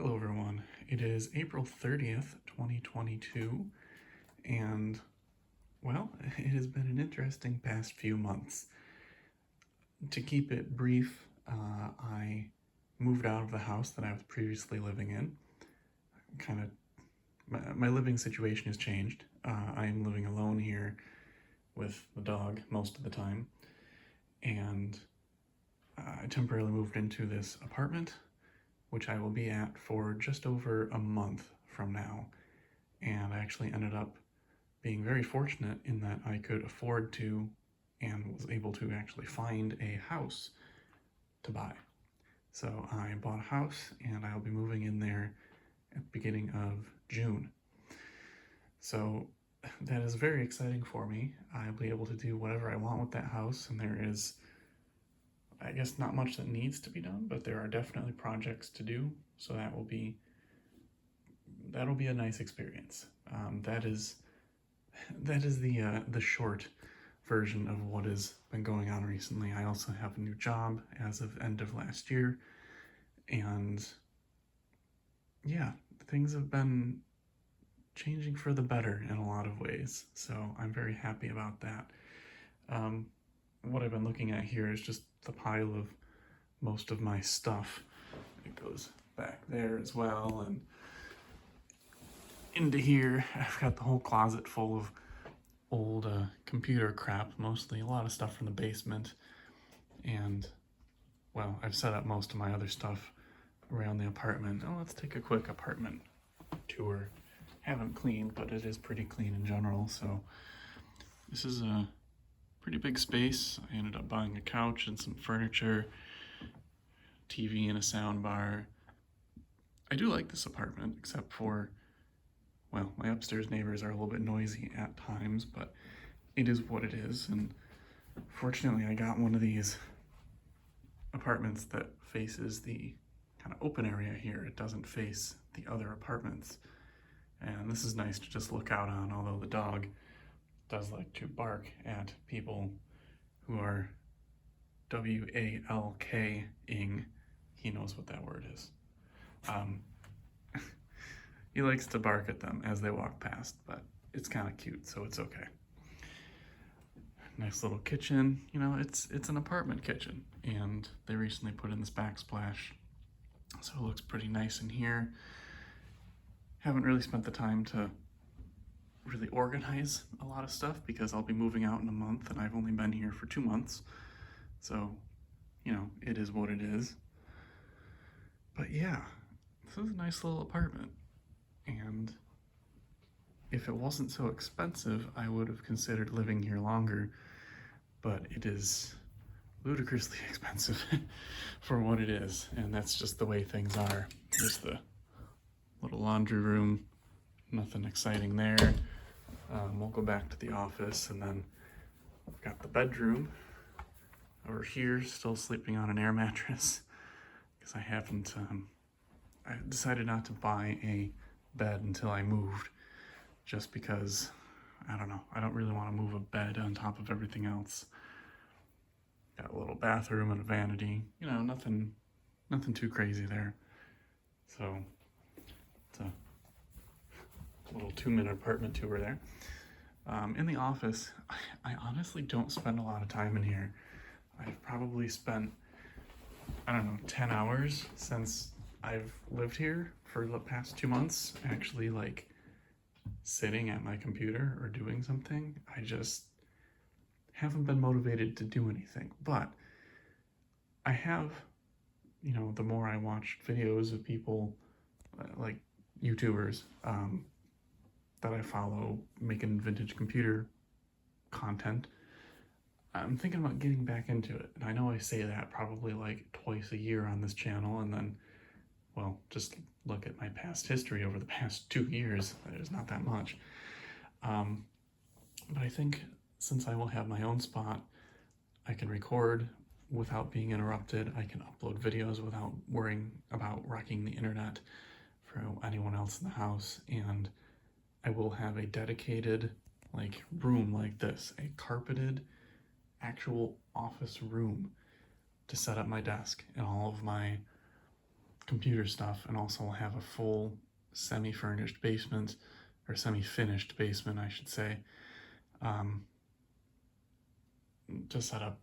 Hello everyone, it is April 30th, 2022, and well, it has been an interesting past few months. To keep it brief, I moved out of the house that I was previously living in. My living situation has changed. I am living alone here with the dog most of the time, and I temporarily moved into this apartment, which I will be at for just over a month from now. And I actually ended up being very fortunate in that I could afford to and was able to actually find a house to buy. So I bought a house and I'll be moving in there at the beginning of June. So that is very exciting for me. I'll be able to do whatever I want with that house, and there is, I guess, not much that needs to be done, but there are definitely projects to do. So that'll be a nice experience. That is the short version of what has been going on recently. I also have a new job as of end of last year, and yeah, things have been changing for the better in a lot of ways. So I'm very happy about that. What I've been looking at here is just the pile of most of my stuff. It goes back there as well, and into here I've got the whole closet full of old computer crap, mostly a lot of stuff from the basement, and well, I've set up most of my other stuff around the apartment. Oh, let's take a quick apartment tour. Haven't cleaned, but it is pretty clean in general. So this is a pretty big space. I ended up buying a couch and some furniture, TV and a sound bar. I do like this apartment, except for, well, my upstairs neighbors are a little bit noisy at times, but it is what it is. And fortunately, I got one of these apartments that faces the kind of open area here. It doesn't face the other apartments. And this is nice to just look out on, although the dog does like to bark at people who are WALK-ing. He knows what that word is. He likes to bark at them as they walk past, but it's kind of cute, so it's okay. Nice little kitchen. You know, it's an apartment kitchen, and they recently put in this backsplash, so it looks pretty nice in here. Haven't really spent the time to really organize a lot of stuff because I'll be moving out in a month, and I've only been here for 2 months, so you know, it is what it is. But yeah, this is a nice little apartment, and if it wasn't so expensive, I would have considered living here longer, but it is ludicrously expensive for what it is, and that's just the way things are. There's the little laundry room, nothing exciting there. We'll go back to the office, and then I've got the bedroom over here, still sleeping on an air mattress because I haven't, I decided not to buy a bed until I moved, just because, I don't know, I don't really want to move a bed on top of everything else. Got a little bathroom and a vanity, you know, nothing too crazy there. So it's a little 2-minute apartment tour there. In the office, I honestly don't spend a lot of time in here. I've probably spent, I don't know, 10 hours since I've lived here for the past 2 months, actually, like, sitting at my computer or doing something. I just haven't been motivated to do anything. But I have, you know, the more I watch videos of people, like YouTubers, that I follow making vintage computer content, I'm thinking about getting back into it. And I know I say that probably like twice a year on this channel, and then, well, just look at my past history over the past 2 years. There's not that much. But I think since I will have my own spot, I can record without being interrupted. I can upload videos without worrying about wrecking the internet for anyone else in the house, and I will have a dedicated like room like this, a carpeted actual office room to set up my desk and all of my computer stuff, and also have a full semi-furnished basement, or semi-finished basement, I should say, um, to set up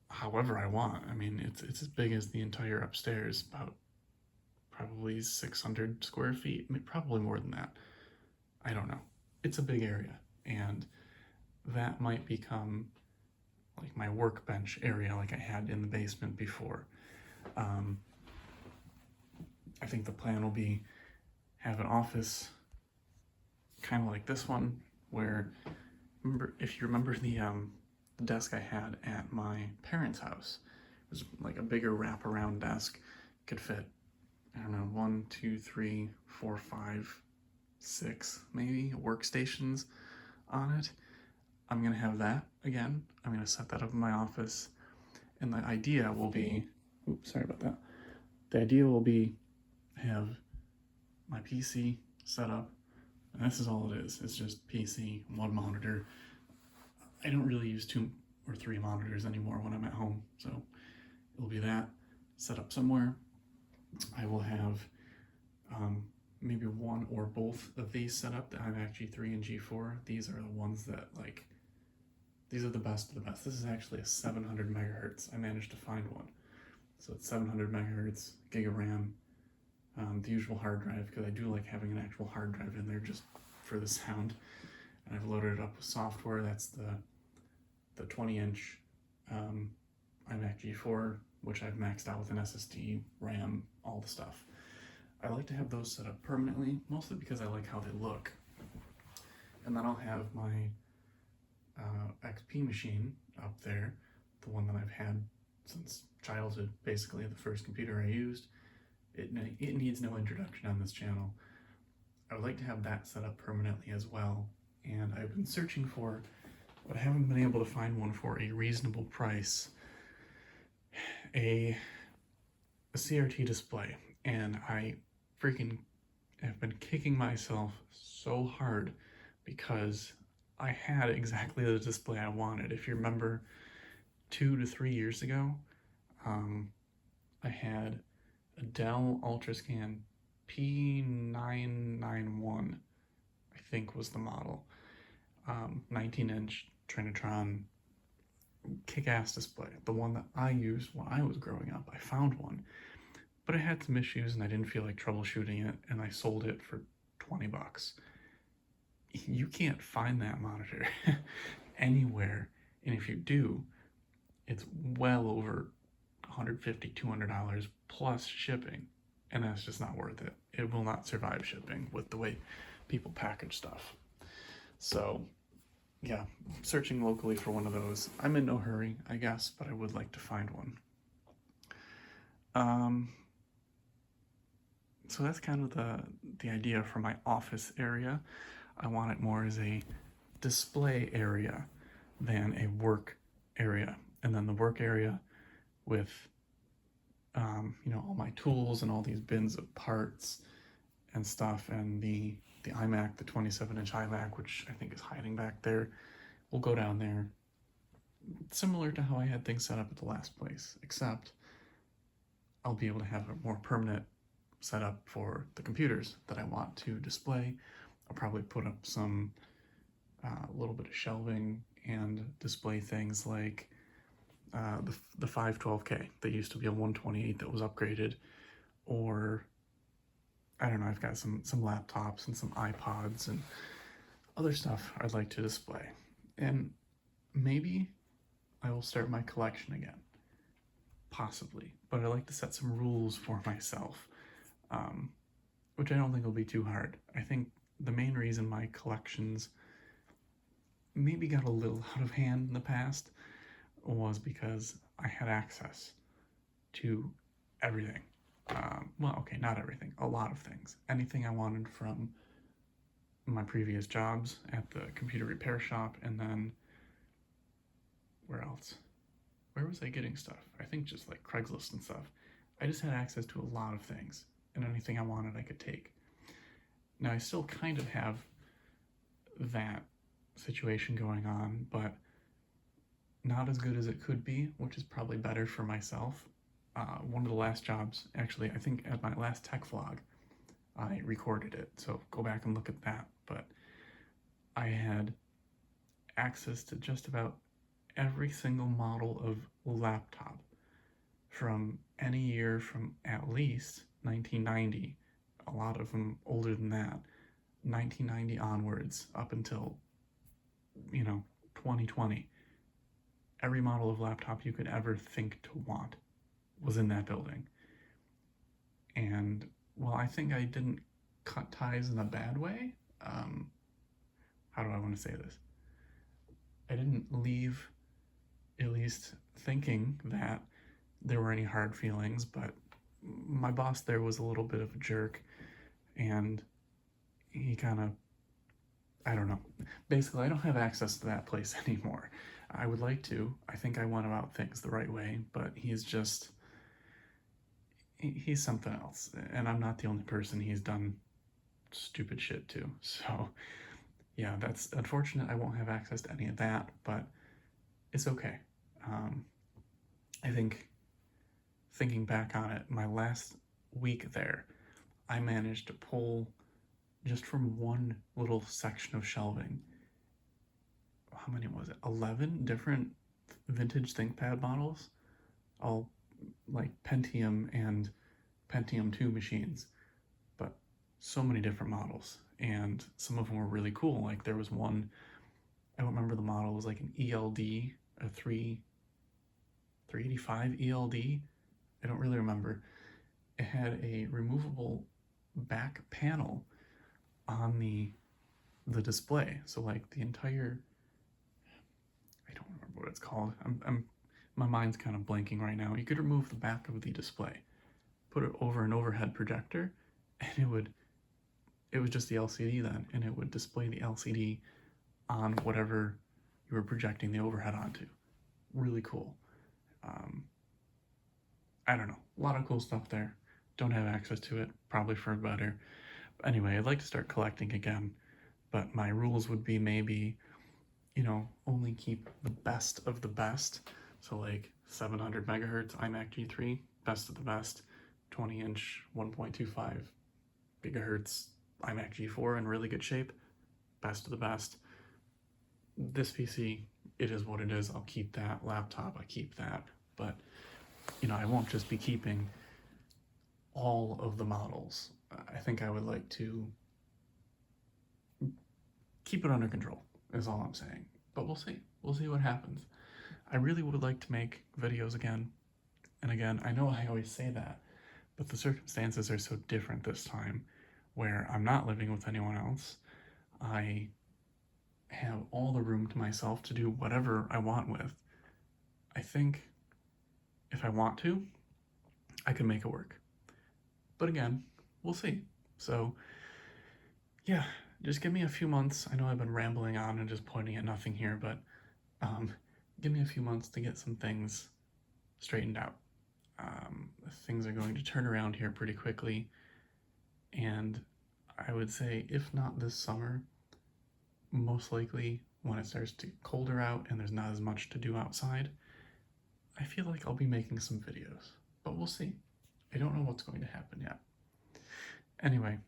however I want. I mean, it's as big as the entire upstairs, about probably 600 square feet, probably more than that. I don't know. It's a big area, and that might become like my workbench area like I had in the basement before. I think the plan will be have an office kind of like this one, where, remember, if you remember the desk I had at my parents' house, it was like a bigger wraparound desk, could fit, I don't know, 1, 2, 3, 4, 5, 6 maybe workstations on it. I'm gonna have that again. I'm gonna set that up in my office, and the idea will be, oops, sorry about that. The idea will be have my PC set up, and this is all it is. It's just PC, one monitor. I don't really use 2 or 3 monitors anymore when I'm at home, so it'll be that set up somewhere. I will have maybe one or both of these set up. The iMac G3 and G4. These are the ones that, like, these are the best of the best. This is actually a 700 megahertz. I managed to find one. So it's 700 megahertz, gig of RAM, the usual hard drive, because I do like having an actual hard drive in there just for the sound. And I've loaded it up with software. That's the 20-inch iMac G4, which I've maxed out with an SSD, RAM, all the stuff. I like to have those set up permanently, mostly because I like how they look. And then I'll have my XP machine up there, the one that I've had since childhood, basically the first computer I used. It needs no introduction on this channel. I would like to have that set up permanently as well, and I've been searching for, but I haven't been able to find one for a reasonable price, a CRT display, and I freaking have been kicking myself so hard because I had exactly the display I wanted. If you remember, 2 to 3 years ago, I had a Dell Ultrascan P991, I think was the model, 19-inch Trinitron, kick-ass display, the one that I used when I was growing up. I found one, but it had some issues and I didn't feel like troubleshooting it, and I sold it for 20 bucks. You can't find that monitor anywhere, and if you do, it's well over $150, $200 plus shipping, and that's just not worth it. It will not survive shipping with the way people package stuff. So yeah, searching locally for one of those. I'm in no hurry, I guess, but I would like to find one. So that's kind of the idea for my office area. I want it more as a display area than a work area. And then the work area with, all my tools and all these bins of parts and stuff, and the iMac, the 27-inch iMac, which I think is hiding back there, will go down there. Similar to how I had things set up at the last place, except I'll be able to have a more permanent setup for the computers that I want to display. I'll probably put up some little bit of shelving and display things like the 512K that used to be a 128 that was upgraded, or I don't know, I've got some laptops and some iPods and other stuff I'd like to display. And maybe I will start my collection again, possibly, but I like to set some rules for myself, which I don't think will be too hard. I think the main reason my collections maybe got a little out of hand in the past was because I had access to everything. Well, okay, not everything, a lot of things. Anything I wanted from my previous jobs at the computer repair shop, and then where else? Where was I getting stuff? I think just like Craigslist and stuff. I just had access to a lot of things, and anything I wanted I could take. Now I still kind of have that situation going on, but not as good as it could be, which is probably better for myself. one of the last jobs, actually, I think at my last tech vlog, I recorded it, so go back and look at that. But I had access to just about every single model of laptop from any year from at least 1990, a lot of them older than that, 1990 onwards up until, 2020. Every model of laptop you could ever think to want was in that building. And well, I think I didn't cut ties in a bad way. How do I want to say this? I didn't leave at least thinking that there were any hard feelings, but my boss there was a little bit of a jerk, and he kind of, I don't know. Basically, I don't have access to that place anymore. I would like to. I think I went about things the right way, but he's something else. And I'm not the only person he's done stupid shit to. So, yeah, that's unfortunate. I won't have access to any of that, but it's okay. I think thinking back on it, my last week there, I managed to pull just from one little section of shelving, how many was it? 11 different vintage ThinkPad models, all like Pentium and Pentium 2 machines, but so many different models, and some of them were really cool. Like there was one, I don't remember the model, it was like an ELD, a 385 ELD, I don't really remember. It had a removable back panel on the display, so like the entire, I don't remember what it's called. My mind's kind of blanking right now. You could remove the back of the display, put it over an overhead projector, and it was just the LCD then, and it would display the LCD on whatever you were projecting the overhead onto. Really cool. I don't know, a lot of cool stuff there. Don't have access to it, probably for better. But anyway, I'd like to start collecting again, but my rules would be maybe, only keep the best of the best. So like 700 megahertz iMac G3, best of the best, 20-inch 1.25 gigahertz iMac G4 in really good shape, best of the best. This PC, it is what it is. I'll keep that. Laptop, I keep that. But, I won't just be keeping all of the models. I think I would like to keep it under control, is all I'm saying. But we'll see. We'll see what happens. I really would like to make videos again. And again, I know I always say that, but the circumstances are so different this time, where I'm not living with anyone else. I have all the room to myself to do whatever I want with. I think if I want to, I can make it work. But again, we'll see. So, yeah, just give me a few months. I know I've been rambling on and just pointing at nothing here, but give me a few months to get some things straightened out. Things are going to turn around here pretty quickly, and I would say, if not this summer, most likely when it starts to get colder out and there's not as much to do outside, I feel like I'll be making some videos, but we'll see. I don't know what's going to happen yet. Anyway,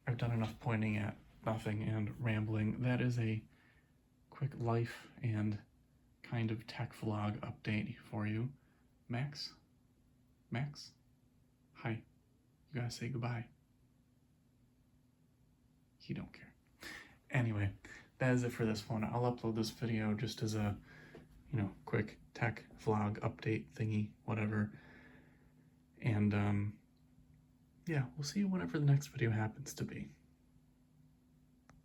I've done enough pointing at nothing and rambling. That is a quick life and kind of tech vlog update for you. Max? Hi. You gotta say goodbye. He don't care. Anyway, that is it for this one. I'll upload this video just as a, quick tech vlog update thingy, whatever. And, yeah, we'll see whenever the next video happens to be.